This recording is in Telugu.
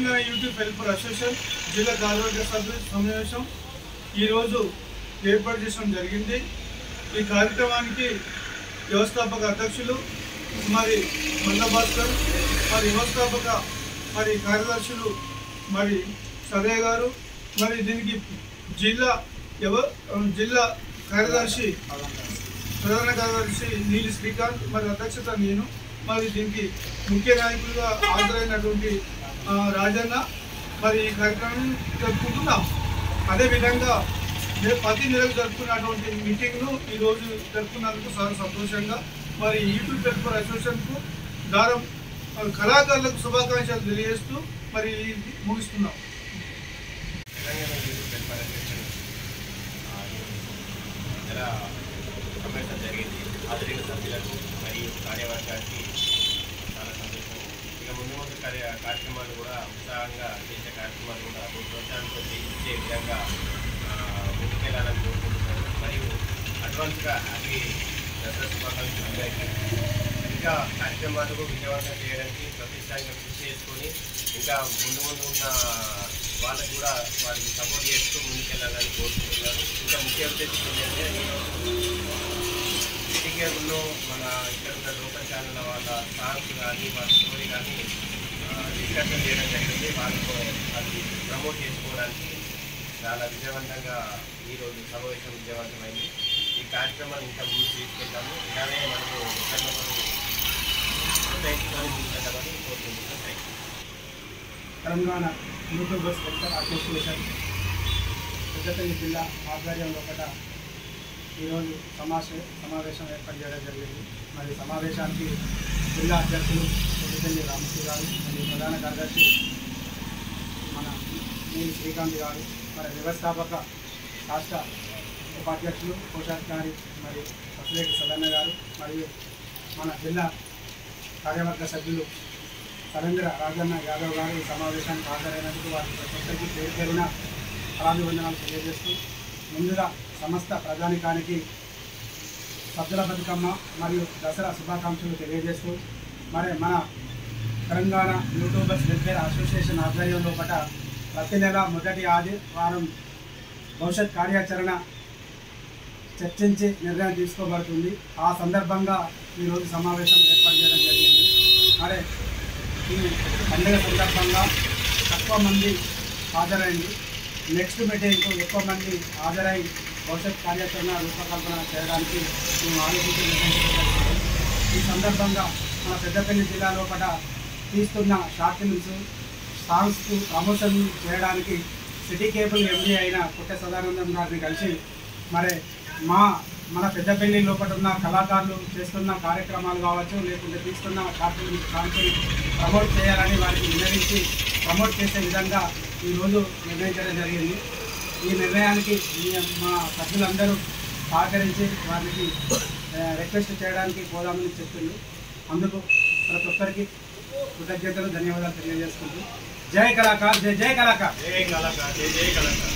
తెలంగాణ యూత్ వెల్ఫేర్ అసోసియేషన్ జిల్లా కార్యవర్గ సభ్యుల సమావేశం ఈరోజు ఏర్పాటు చేయడం జరిగింది। ఈ కార్యక్రమానికి వ్యవస్థాపక అధ్యక్షులు మరి మంద భాస్కర్, మరి వ్యవస్థాపక కార్యదర్శులు మరి సదయ్య గారు, మరి దీనికి జిల్లా కార్యదర్శి ప్రధాన కార్యదర్శి నీలి శ్రీకాంత్, మరి అధ్యక్షత నేను, మరి దీనికి ముఖ్య నాయకులుగా హాజరైనటువంటి రాజన్న, మరి ఈ కార్యక్రమం జరుపుకుంటున్నాం। అదేవిధంగా ప్రతి నెలకు జరుపుకున్నటువంటి మీటింగ్ను ఈరోజు జరుపుకున్నందుకు చాలా సంతోషంగా మరి యూత్ వెల్ఫేర్ అసోసియేషన్కు దారం కళాకారులకు శుభాకాంక్షలు తెలియజేస్తూ మరి ముగిస్తున్నాం। సమావేశం జరిగింది। హాజరైన సభ్యులకు మరియు కార్యవర్గానికి చాలా సంతోషం। ఇక ముందు కార్యక్రమాలు కూడా ఉత్సాహంగా చేసే కార్యక్రమాలు కూడా ప్రోత్సాహంతో ఇచ్చే విధంగా ముందుకెళ్లాలని కోరుకుంటున్నాను। మరియు అడ్వాన్స్గా హ్యాపీ దసరా శుభాకాంక్షలు అందరికీ। ఇంకా కార్యక్రమాలకు విజయవంతం చేయడానికి ప్రతిష్టాంగా కృషి చేసుకొని ఇంకా ముందు ఉన్న వాళ్ళకు కూడా వారికి సపోర్ట్ చేస్తూ ముందుకెళ్ళాలని కోరుకుంటున్నాను। ఇంకా ముఖ్య ఉద్దేశం ఏంటంటే సిటీకేబుల్లో మన ఇక్కడ ఉన్న లోకల్ ఛానల్ వాళ్ళ సాంగ్స్ కానీ వాళ్ళ స్టోరీ కానీ డిస్కషన్ చేయడం జరిగింది। వాళ్ళతో అది ప్రమోట్ చేసుకోవడానికి చాలా విజయవంతంగా ఈరోజు సమావేశం విజయవంతమైంది। ఈ కార్యక్రమాన్ని ఇంకా ముందు తీసుకెళ్తాము, ఇలానే మనము ప్రోత్సహించుకొని ముందుకెళ్ళామని కోరుకుంటున్నాం। Telangana youth welfare association Peddapalli జిల్లా ఆధ్వర్యంలో ఈరోజు సమావేశం ఏర్పాటు చేయడం జరిగింది। మరి సమావేశానికి జిల్లా అధ్యక్షులు పెద్దపల్లి రామశ్రీ గారు, మరియు ప్రధాన కార్యదర్శి మన నీలి శ్రీకాంత్ గారు, మరి వ్యవస్థాపక రాష్ట్ర ఉపాధ్యక్షులు కోశాధికారి మరి ససిరెడ్డి సదన్న గారు, మరియు మన జిల్లా కార్యవర్గ సభ్యులు సరేంద్ర రాజన్న యాదవ్ గారు ఈ సమావేశానికి హాజరైనందుకు వారికి ప్రతి ఒక్కరికి పేరున కళాభివందనాలు తెలియజేస్తూ, ముందుగా సమస్త ప్రజానికానికి సద్దుల బతుకమ్మ మరియు దసరా శుభాకాంక్షలు తెలియజేస్తూ, మరి మన తెలంగాణ యూట్యూబర్స్ వెల్ఫేర్ అసోసియేషన్ ఆధ్వర్యంలో ప్రతి నెల మొదటి ఆదివారం భవిష్యత్ కార్యాచరణ చర్చించి నిర్ణయం తీసుకోబడుతుంది। ఆ సందర్భంగా ఈరోజు సమావేశం ఏర్పాటు చేయడం జరిగింది। మరి ఈ పండుగ సందర్భంగా తక్కువ మంది హాజరైంది, నెక్స్ట్ మీటింగ్కు ఎక్కువ మంది హాజరై భవిష్యత్ కార్యాచరణ రూపకల్పన చేయడానికి మేము ఆలోచించి నిర్ణయించడం। ఈ సందర్భంగా మన పెద్దపల్లి జిల్లాలో తీస్తున్న షార్ట్ ఫిల్మ్స్ సాంగ్స్కు ప్రమోషన్ చేయడానికి సిటీ కేబుల్ ఎండీ అయిన పుట్టె సదానందం గారిని కలిసి మరి మన పెద్దపల్లి లోపల ఉన్న కళాకారులు చేస్తున్న కార్యక్రమాలు కావచ్చు, లేకుంటే తీస్తున్న షార్ట్ ఫిల్మ్స్ సాంగ్స్ని ప్రమోట్ చేయాలని వారికి విన్నవించి ప్రమోట్ చేసే విధంగా ఈరోజు నిర్ణయించడం జరిగింది। ఈ నిర్ణయానికి మా సభ్యులందరూ సహకరించి వారికి రిక్వెస్ట్ చేయడానికి పోదామని చెప్తుంది। అందుకు ప్రతి ఒక్కరికి కృతజ్ఞతలు ధన్యవాదాలు తెలియజేసుకుంటూ జై కళాకార్, జై జై కళాకార్, జై కళాకార్, జై జై కళాకార్।